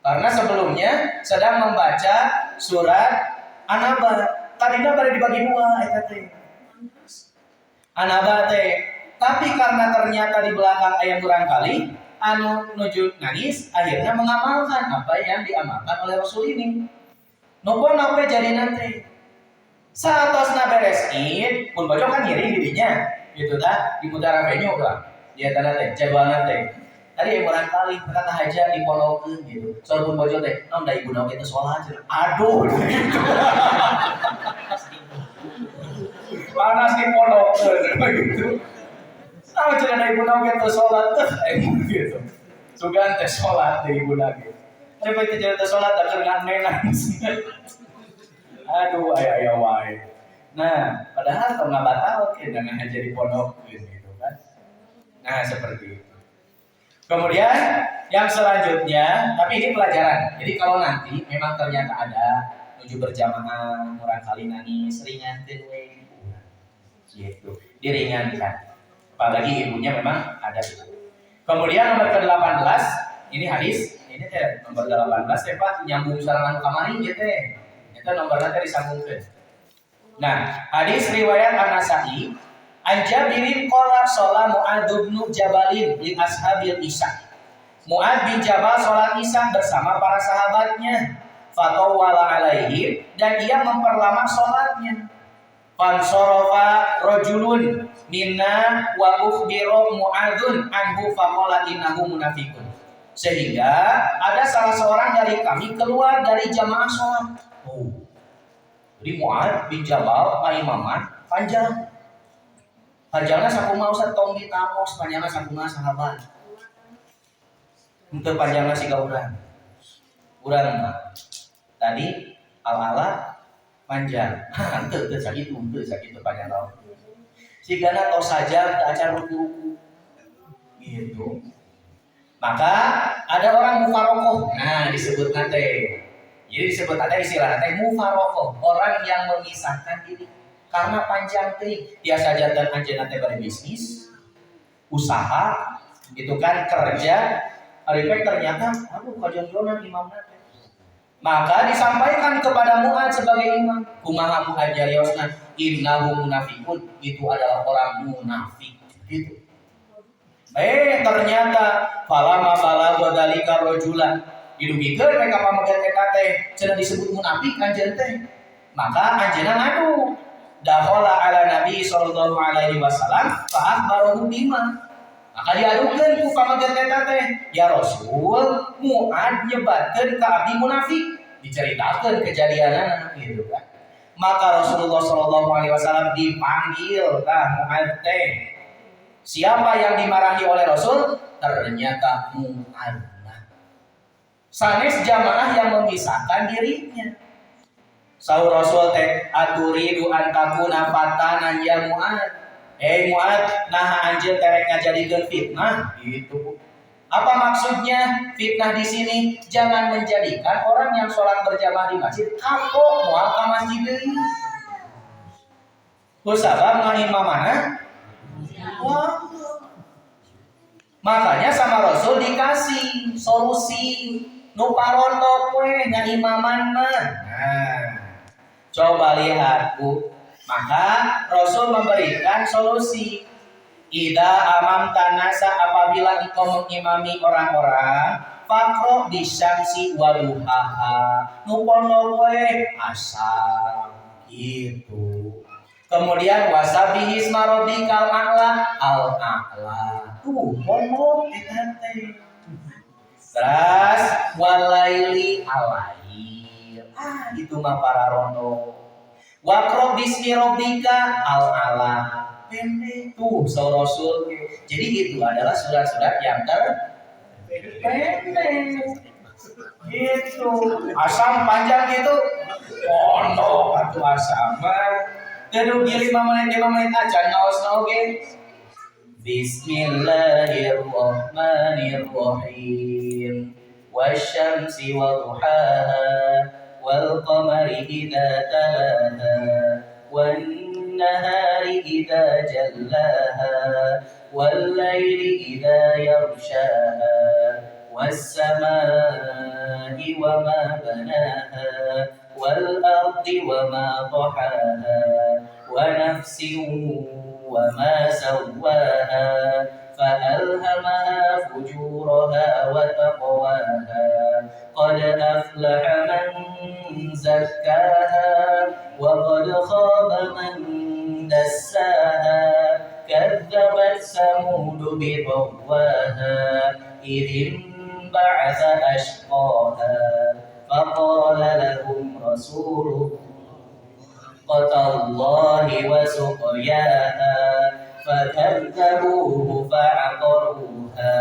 Karena sebelumnya sedang membaca surat An-Naba. Tadinya baru dibagi dua eta teh. An-Naba teh. Tapi karena ternyata di belakang ayat kurang kali anu nuju nangis, akhirnya mengamalkan apa yang diamalkan oleh Rasul ini. Nopo-nopo jadi nanti. Saatosna beres id, pun bojo kan ngiring dirinya. Gitu dah, di mudara venue lah. Dia tanda teh, jadwalna teh. Tadi yang barang kali kata haja di pondokkeun gitu. Soal pun bojo teh, naon da ibu naon kitu salat. Aduh. Panas di pondokkeun gitu. Naon cenah da ibu naon kitu salat teh gitu. Sugan teh salat di ibu naon. Tapi teh jadi teh salat da keur ngan-ngan. Aduh aya wae. Nah, padahal kalau nggak batal dengan haja di pondok gitu kan. Nah, seperti itu. Kemudian yang selanjutnya, tapi ini pelajaran. Jadi kalau nanti memang ternyata ada menuju berjamaah, murang kali nangis, ringankeun we. Gitu. Diringankan. Apalagi ibunya memang ada gitu. Kemudian nomor ke-18, ini hadis, ini teh nomor 18 teh Pak nyambung sareng anu kamari ieu teh. Eta nomorna teh disambungkeun. Nah, hadis riwayat An-Nasa'i, an Jabirin qala shala Mu'adz bin Jabalin li ashabil Isya. Mu'adz bin Jabal salat Isya bersama para sahabatnya. Fatawwala alaihim, dan ia memperlama salatnya. Fansarafa rajulun minna wa ukhbira Mu'adzun anhu faqala innahu munafiqun. Sehingga ada salah seorang dari kami keluar dari jamaah salat. Jadi Mu'adz bin Jabal imaman panjang. Panjangnya sakumaha Ustaz tong ditamos, panjangnya sakumaha sahabat. Untuk panjangnya siga urang. Urang mah tadi ala-ala panjang. Henteu teu sakitu panjang naon. Sigana tos saja acan ruku-ruku. Gitu. Maka ada orang mufarokoh. Nah, disebut teh. Jadi disebut ada istilah teh mufarokoh, orang yang memisahkan diri karena panjang teh. Dia saja dan anjeunna teh berbisnis, usaha, itu kan kerja, arifek ternyata aduh kajonjonan imamna teh. Maka disampaikan kepada Mu'adz sebagai imam, kumaha Mu'adz jariosna innahu munafiqun, itu adalah orang munafik gitu. Ternyata falama balagha dzalika rajulan didugikeun mereka pamegat eta teh cenah disebut munafik anjeun teh. Maka anjeunna ngadu dakhala ala nabi sallallahu alaihi wasallam fa akhbarahu bima. Maka diadukeun ku pamegat eta teh, ya Rasul, Mu'adz nyebatkeun ka abdi munafik, diceritakeun kejadianana gitu kan. Maka Rasulullah sallallahu alaihi wasallam dipanggil ka Mu'adz teh. Siapa yang dimarahi oleh Rasul? Ternyata Mu'adz. Sanes jamaah yang memisahkan dirinya. Saur Rasul teh aturidu antakuna fatanan ya Mu'ad. Mu'ad, nah anjeun terek ngajadikeun fitnah gitu. Apa maksudnya fitnah di sini? Jangan menjadikan orang yang sholat berjamaah di masjid kapok moal ka masjid deui. Kusabab ngimamana? Wah. Makanya sama Rasul dikasih solusi nu parontok we ngaimaman mah. Nah, coba lihat Bu. Maka Rasul memberikan solusi. Ida amam tanasa apabila engkau mengimami orang-orang, fakro disyamsi waduhaha, nupono we asam gitu. Kemudian wasabihi isma rabbikal a'la al-a'la. Pono eta teh. Terus walaili alail. Itu mah para rondo. Waqra bismi rabbika al-ala. Pendek tuh saur Rasul. Jadi itu adalah surat-surat yang pendek. Gitu. Asam panjang gitu. Pondok atuh asam mah. Kudu 5 menit aja ngaos oge. Bismillahirrahmanirrahim. Wasyamsi wa duhaha. والقمر إذا تلاها والنهار إذا جلاها والليل إذا يغشاها والسماء وما بناها والأرض وما طحاها ونفس وما سواها فألهمها فجورها وتقواها قد أفلح من زكاها وقد خاب من دساها كذبت ثمود بطغواها إذ انبعث أشقاها فقال لهم رسول الله وسقياها فكذبوه فعقروها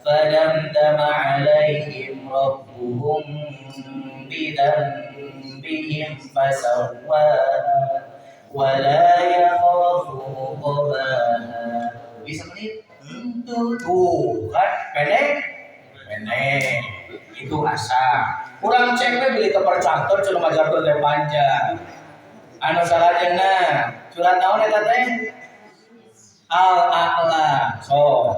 فدمدم عليهم ربهم بذنبهم فسواها ولا يخاف عقباها. Bisa menit? Tuh kan pendek? Pendek. Itu asa. Kurang ceknya beli kepercantor cuma ngajarkeun teh panjang. Anu salajengna surat naon eta teh? Al-A'la. So,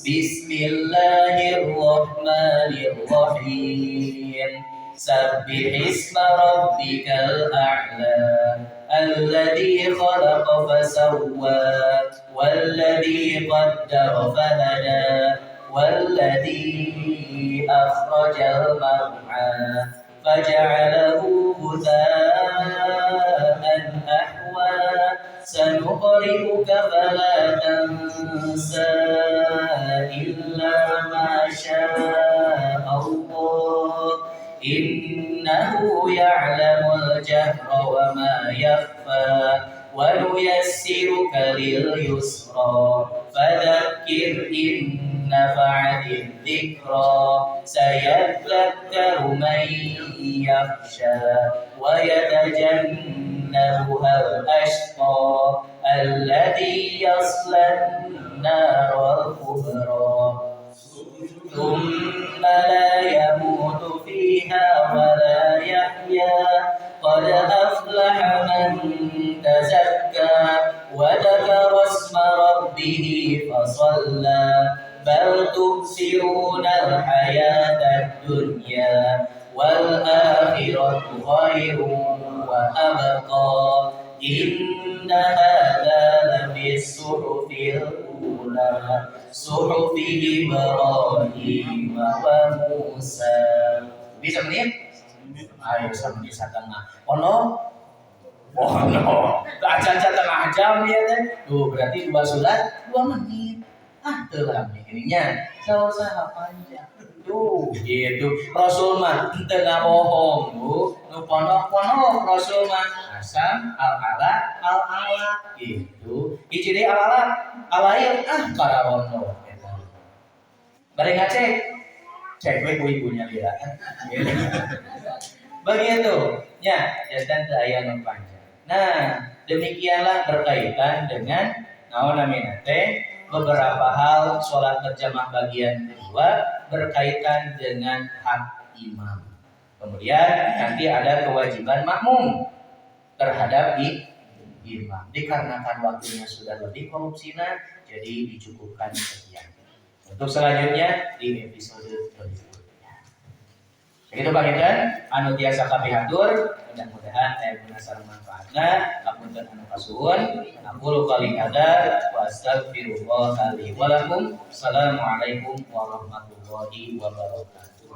Bismillahirrahmanirrahim. Sabbih isma rabbikal a'la. Alladhi khalaqa fasawwa. Walladhi qaddara fahada. Walladhi akhrajal mar'a. Faja'alahu ghutha'an ahwa. سنقرئك فلا تنسى إلا ما شاء الله إنه يعلم الجهر وما يخفى ونيسرك لليسرى فذكر إن نفعت الذكرى سيذكر من يخشى ويتجنبها الأشقى الذي يصلى النار الكبرى ثم لا يموت فيها ولا يحيا قد أفلح من تزكى وذكر اسم ربه فصلى بل تؤثرون الحياة الدنيا والآخرة خير وأبقى إن هذا لفي الصحف الأولى صحف إبراهيم وموسى. Bisa menit? Ayo sampai setengah. Ono? Acan setengah jam ya teh. Tuh berarti 2 surat 2 menit. Telah ininya sama-sama panjang. Tuh gitu. Rasul mah teu ngabohong, Bu. Nu pondok-pondok Rasul mah asam al-ala al-ala gitu. Hiji deui al-ala alail kararondo eta. Bari ngacek cewek ibunya dia. Begitu, ya, dan aya nu panjang. Nah, demikianlah berkaitan dengan naon namina teh beberapa hal sholat berjamaah bagian kedua berkaitan dengan hak imam. Kemudian nanti ada kewajiban makmum terhadap imam. Dikarenakan waktunya sudah lebih korupsina, jadi dicukupkan sekian. Untuk selanjutnya di episode berikutnya. Begitu Pak Hindan, anu tiasa kami atur, mudah-mudahan aya guna sareng manfaatna. Lamunten anu kasuhun, aqulu qouli hadza wa astaghfirullah li wa lakum. Assalamualaikum warahmatullahi wabarakatuh.